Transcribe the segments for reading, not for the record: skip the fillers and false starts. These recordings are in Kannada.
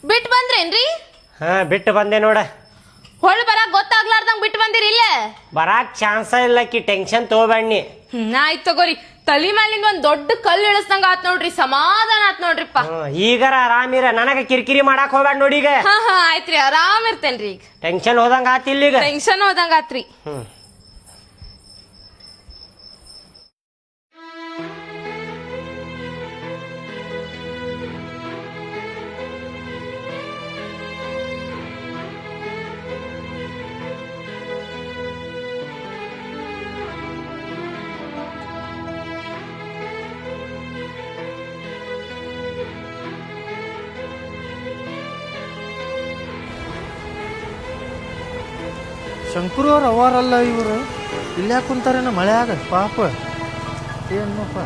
ಬಿಟ್ಟು ಬಂದ್ರೇನ್ರಿ? ಹಾ ಬಿಟ್ಟು ಬಂದೆ ನೋಡ. ಹೊಳ್ ಬರಾಕ್ ಗೊತ್ತಾಗ್ಲಾರ್ದಂಗ್ ಬಿಟ್ಟು ಬಂದಿರಿ ಇಲ್ಲ? ಬರಾಕ್ ಚಾನ್ಸ ಇಲ್ಲಕಿ, ಟೆನ್ಷನ್ ತಗೋಬೇಡಿ. ಆಯ್ತು ತಗೋರಿ. ತಲಿ ಮೇಲಿಂದ ಒಂದ್ ದೊಡ್ಡ ಕಲ್ಲು ಇಳಿಸ್ದಂಗ ಆತ್ ನೋಡ್ರಿ, ಸಮಾಧಾನ ಆತ್ ನೋಡ್ರಿಪ್ಪ. ಈಗಾರ ಆರಾಮಿರ, ನನಗ ಕಿರಿಕಿರಿ ಮಾಡಾಕ್ ಹೋಗ್ಬೇಡ ನೋಡಿ. ಈಗ ಹಾ ಆಯ್ತ್ರಿ, ಆರಾಮ್ ಇರ್ತೇನ್ರಿ. ಈಗ ಟೆನ್ಷನ್ ಹೋದಂಗ ಆತಿಲ್ಲ. ಈಗ ಟೆನ್ಷನ್ ಹೋದಂಗ ಆತ್ರಿ. ಶಂಕರು ಅವ್ರು ಅವಾರಲ್ಲ ಇವರು, ಇಲ್ಲೇ ಕುಂತಾರೇನ ಮಳೆಯಾಗ ಪಾಪ. ಏನಪ್ಪ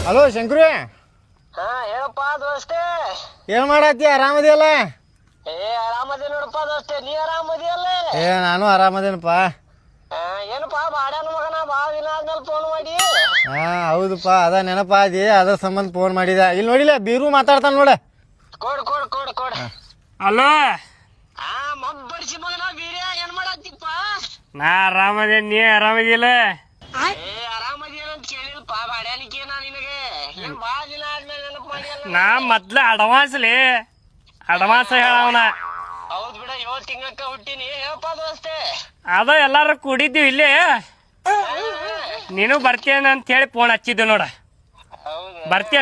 ಹಲೋ ಶಂಕರು. ಹಾ ಹೇಳಪ್ಪ ದೋಸ್ತೆ. ಏನ್ ಮಾಡತ್ತಿ? ಆರಾಮದಿಯಲ್ಲ? ಆರಾಮದಿ ನೋಡಪ್ಪ ದೋಸ್ತೆ, ನೀ ಆರಾಮದಿಯಲ್ಲ? ನಾನು ಆರಾಮದೇನಪ್ಪ. ಏನಪ್ಪ ಬಾಡ್ಯಾನ ಮಗನ, ಭಾಳ ದಿನ ಆದ್ಮೇಲೆ ಫೋನ್ ಮಾಡಿ. ಹೌದಪ್ಪ, ಅದ ನೆನಪಾದಿ, ಅದ್ರ ಸಂಬಂಧ ಫೋನ್ ಮಾಡಿದ. ಇಲ್ಲಿ ನೋಡಿಲ್ಲ, ಬೀರು ಮಾತಾಡ್ತಾನ ನೋಡ. ಕೊಡ್ ಕೊಡ್ ಕೊಡ್ ಕೊಡ್. ಹಲೋ, ಮಬ್ಬರ್ಸಿ ಮಗನ ಬೀರ್ಯ, ಏನ್ ಮಾಡತ್ತಿಪ್ಪ? ನಾ ಆರಾಮದೇನಿ, ನೀ ಆರಾಮದಿಲ್ಲ? ಆರಾಮದೇನಂತ ಕೇಳಿಲ್ಪ, ಬಾಡ್ಯಾನಿಕೆ ನಾ ನಿನಗೆ. ಏನ್ ಭಾಳ ದಿನ ಆದ್ಮೇಲೆ ನೆನಪು ಮಾಡಿಯಲ್ಲ. ನಾ ಮೊದ್ಲ ಅಡ್ವಾನ್ಸ್ ಹೇಳವನ. ಹೌದ್ ಬಿಡ, 7 ತಿಂಗಳಕ್ಕ ಹುಟ್ಟಿನಿ. ಹೇಳಪ್ಪ ದೋಸ್ತೆ. ಅದ ಎಲ್ಲಾರು ಕೂಡಿದ್ದೀವಿ ಇಲ್ಲೇ, ನೀನು ಬರ್ತೇನ ಅಂತ ಹೇಳಿ ಫೋನ್ ಹಚ್ಚಿದ್ದು ನೋಡ. ಬರ್ತೀಯ?